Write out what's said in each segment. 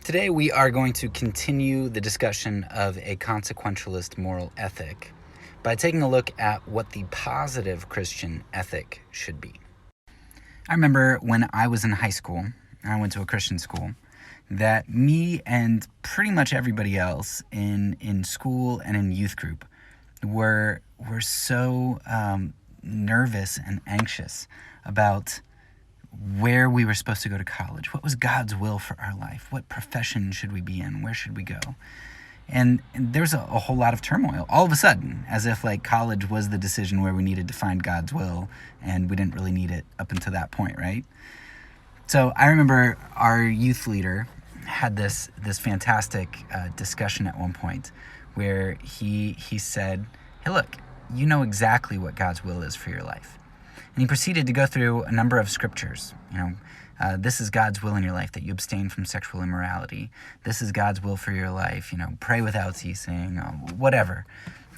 Today we are going to continue the discussion of a consequentialist moral ethic by taking a look at what the positive Christian ethic should be. I remember when I was in high school, I went to a Christian school, that me and pretty much everybody else in school and in youth group were so nervous and anxious about where we were supposed to go to college. What was God's will for our life? What profession should we be in? Where should we go? And there's a whole lot of turmoil all of a sudden, as if like college was the decision where we needed to find God's will, and we didn't really need it up until that point, right? So I remember our youth leader had this fantastic discussion at one point where he said, "Hey, look, you know exactly what God's will is for your life." And he proceeded to go through a number of scriptures. This is God's will in your life, that you abstain from sexual immorality. This is God's will for your life, pray without ceasing, whatever.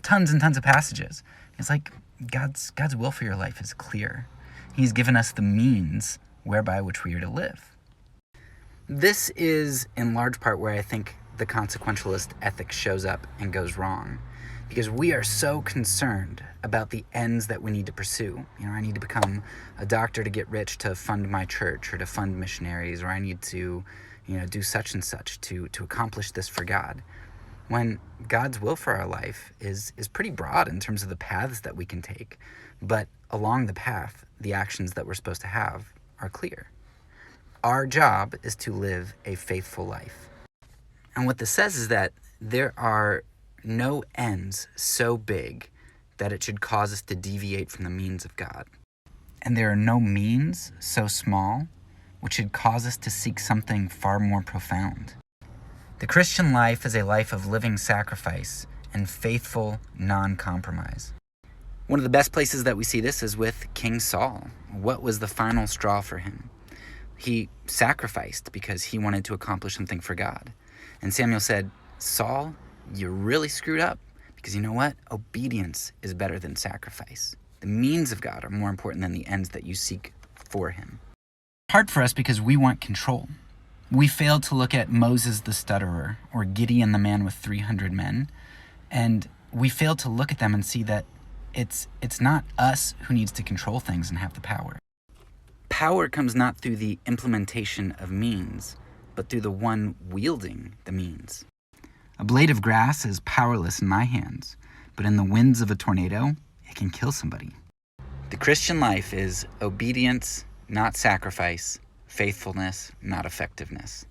Tons and tons of passages. It's like God's will for your life is clear. He's given us the means whereby which we are to live. This is in large part where I think the consequentialist ethic shows up and goes wrong. Because we are so concerned about the ends that we need to pursue. I need to become a doctor to get rich to fund my church or to fund missionaries, or I need to, do such and such to accomplish this for God. When God's will for our life is pretty broad in terms of the paths that we can take, but along the path, the actions that we're supposed to have are clear. Our job is to live a faithful life. And what this says is that there are no ends so big that it should cause us to deviate from the means of God. And there are no means so small which should cause us to seek something far more profound. The Christian life is a life of living sacrifice and faithful non-compromise. One of the best places that we see this is with King Saul. What was the final straw for him? He sacrificed because he wanted to accomplish something for God. And Samuel said, "Saul, you really screwed up, because you know what? Obedience is better than sacrifice. The means of God are more important than the ends that you seek for him." Hard for us because we want control. We fail to look at Moses the stutterer or Gideon the man with 300 men, and we fail to look at them and see that it's not us who needs to control things and have the power. Power comes not through the implementation of means, but through the one wielding the means. A blade of grass is powerless in my hands, but in the winds of a tornado, it can kill somebody. The Christian life is obedience, not sacrifice, faithfulness, not effectiveness.